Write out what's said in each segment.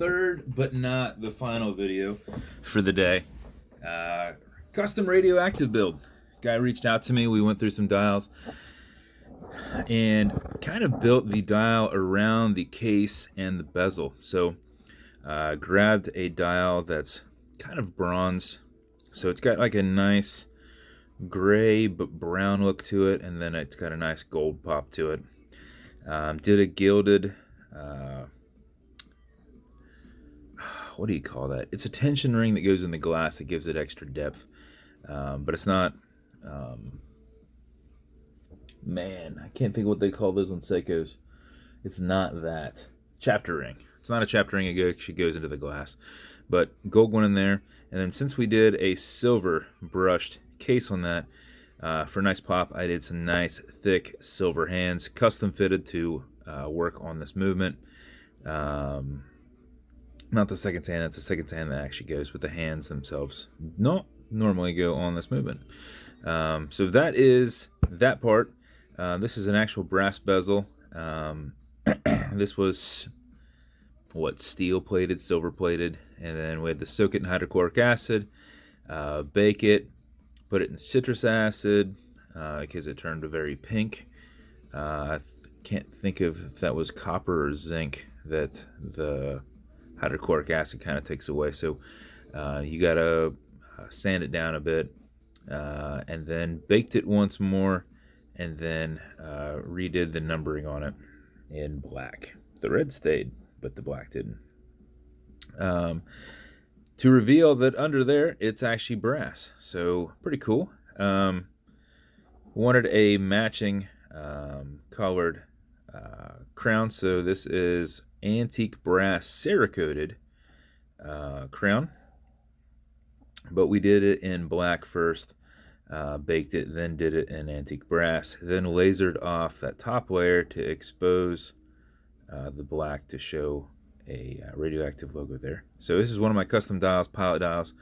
third but not the final video for the day. Custom radioactive build. Guy reached out to me. We went through some dials and kind of built the dial around the case and the bezel. So grabbed a dial that's kind of bronzed. So it's got like a nice gray but brown look to it, and then it's got a nice gold pop to it. Did a gilded, what do you call that? It's a tension ring that goes in the glass that gives it extra depth, but it's not, man, I can't think of what they call those on Seikos. It's not that. Chapter ring. It's not a chapter ring, it actually goes into the glass. But gold went in there, and then since we did a silver brushed case on that, for a nice pop, I did some nice thick silver hands, custom fitted to work on this movement. Not the second hand, it's the second hand that actually goes, but the hands themselves don't normally go on this movement. So that is that part. This is an actual brass bezel. This was steel plated, silver plated, and then we had to soak it in hydrochloric acid, bake it, put it in citrus acid because it turned very pink. I can't think of if that was copper or zinc that the hydrochloric acid kind of takes away. So you gotta sand it down a bit, and then baked it once more, and then redid the numbering on it in black. The red stayed, but the black didn't. To reveal that under there, it's actually brass. So pretty cool. Wanted a matching colored crown. So this is antique brass cerakoted crown. But we did it in black first. Baked it, then did it in antique brass. Then lasered off that top layer to expose the black to show a radioactive logo there. So this is one of my custom dials, pilot dials.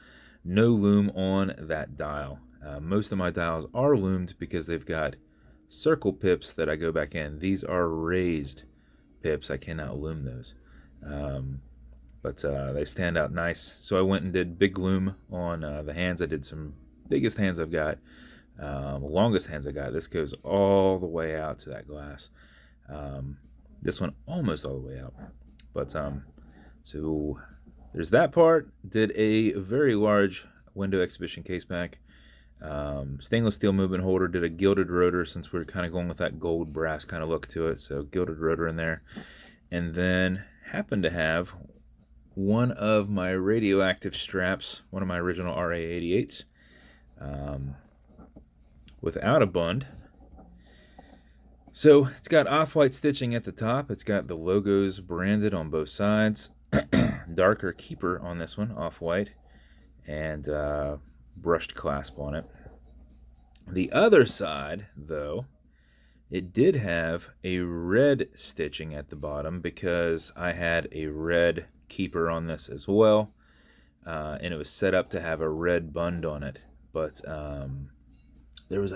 No loom on that dial. Most of my dials are loomed because they've got circle pips that I go back in. These are raised pips. I cannot loom those. But they stand out nice. So I went and did big loom on the hands. I did some biggest hands I've got, longest hands I got. This goes all the way out to that glass. This one almost all the way out. But so there's that part. Did a very large window exhibition caseback. Stainless steel movement holder. Did a gilded rotor since we're kind of going with that gold brass kind of look to it. So gilded rotor in there. And then happened to have one of my radioactive straps, one of my original RA88s, without a bund. So it's got off-white stitching at the top. It's got the logos branded on both sides. Darker keeper on this one, off-white, and brushed clasp on it. The other side, though, it did have a red stitching at the bottom because I had a red keeper on this as well, and it was set up to have a red bund on it. But I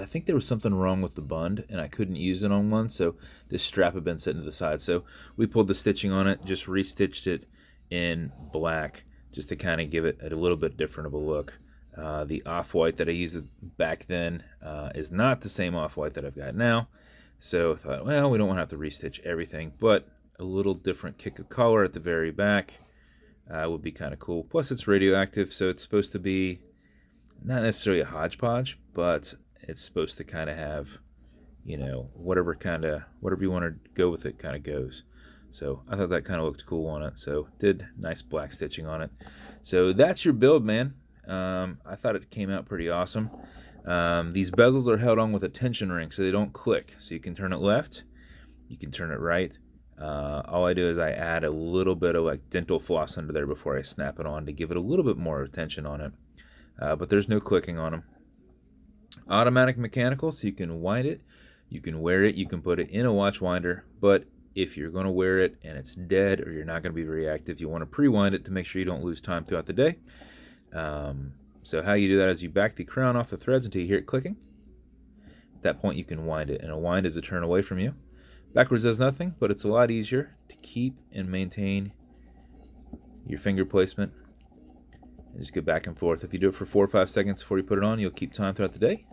think there was something wrong with the bund, and I couldn't use it on one, so this strap had been sitting to the side. So we pulled the stitching on it, just restitched it in black, just to kind of give it a little bit different of a look. The off-white that I used back then is not the same off-white that I've got now. So I thought, well, we don't want to have to restitch everything, but a little different kick of color at the very back would be kind of cool. Plus, it's radioactive, so it's supposed to be not necessarily a hodgepodge, but it's supposed to kind of have, whatever you want to go with it kind of goes. So I thought that kind of looked cool on it. So did nice black stitching on it. So that's your build, man. I thought it came out pretty awesome. These bezels are held on with a tension ring so they don't click. So you can turn it left, you can turn it right. All I do is I add a little bit of like dental floss under there before I snap it on to give it a little bit more tension on it. But there's no clicking on them. Automatic mechanical, so you can wind it, you can wear it, you can put it in a watch winder, but if you're going to wear it and it's dead or you're not going to be very active, you want to pre-wind it to make sure you don't lose time throughout the day. So how you do that is you back the crown off the threads until you hear it clicking. At that point you can wind it, and a wind is a turn away from you. Backwards does nothing, but it's a lot easier to keep and maintain your finger placement. And just go back and forth. If you do it for 4 or 5 seconds before you put it on, you'll keep time throughout the day.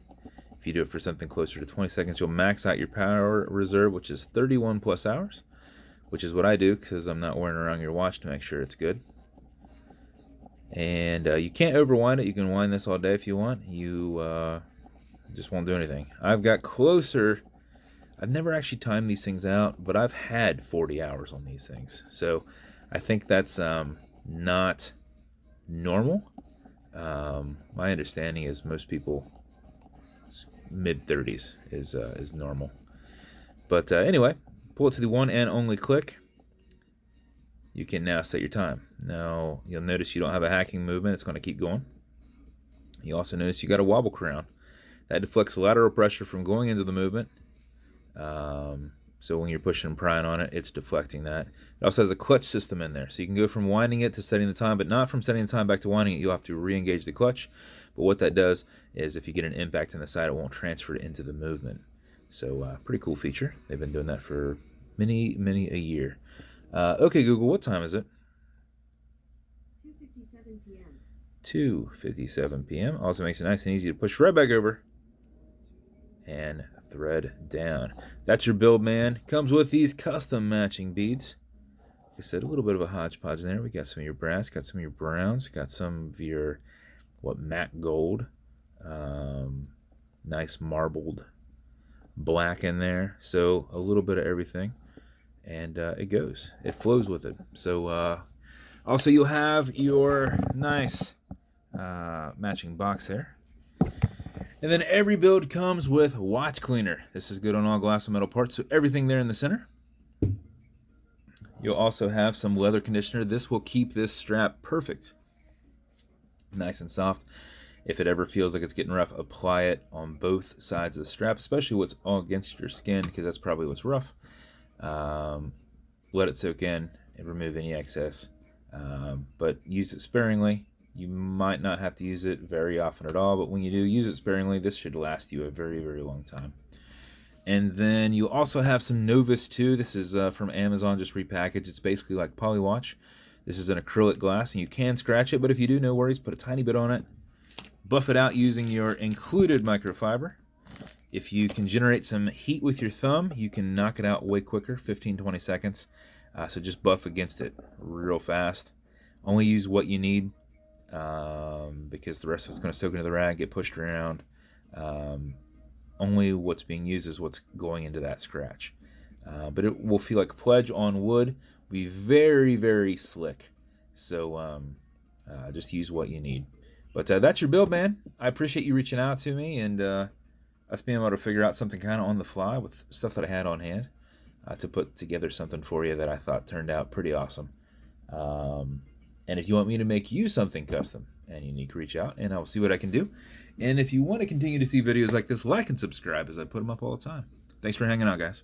If you do it for something closer to 20 seconds, you'll max out your power reserve, which is 31 plus hours, which is what I do because I'm not wearing around your watch to make sure it's good. And you can't overwind it. You can wind this all day if you want. You just won't do anything. I've got closer. I've never actually timed these things out, but I've had 40 hours on these things. So I think that's not normal. My understanding is most people mid-30s is normal. But anyway, pull it to the one and only click. You can now set your time. Now you'll notice you don't have a hacking movement. It's going to keep going. You also notice you got a wobble crown. That deflects lateral pressure from going into the movement. So when you're pushing and prying on it, it's deflecting that. It also has a clutch system in there. So you can go from winding it to setting the time, but not from setting the time back to winding it. You'll have to re-engage the clutch. But what that does is if you get an impact in the side, it won't transfer it into the movement. So pretty cool feature. They've been doing that for many a year. Okay, Google, what time is it? 2:57 p.m. 2:57 p.m. Also makes it nice and easy to push right back over and thread down. That's your build, man. Comes with these custom matching beads. Like I said, a little bit of a hodgepodge in there. We got some of your brass, got some of your browns, got some of your matte gold, nice marbled black in there. So a little bit of everything, and it flows with it. So also you'll have your nice matching box there. And then every build comes with watch cleaner. This is good on all glass and metal parts, so everything there in the center. You'll also have some leather conditioner. This will keep this strap perfect, nice and soft. If it ever feels like it's getting rough, apply it on both sides of the strap, especially what's all against your skin, because that's probably what's rough. Let it soak in and remove any excess, but use it sparingly. You might not have to use it very often at all, but when you do, use it sparingly. This should last you a very long time. And then you also have some Novus too. This is from Amazon, just repackaged. It's basically like Polywatch. This is an acrylic glass, and you can scratch it, but if you do, no worries. Put a tiny bit on it. Buff it out using your included microfiber. If you can generate some heat with your thumb, you can knock it out way quicker, 15-20 seconds. So just buff against it real fast. Only use what you need. Because the rest of it's going to soak into the rag, get pushed around. Only what's being used is what's going into that scratch. But it will feel like pledge on wood. Be very slick. So just use what you need. But that's your build, man. I appreciate you reaching out to me and us being able to figure out something kind of on the fly with stuff that I had on hand to put together something for you that I thought turned out pretty awesome. And if you want me to make you something custom and unique, reach out and I'll see what I can do. And if you want to continue to see videos like this, like and subscribe as I put them up all the time. Thanks for hanging out, guys.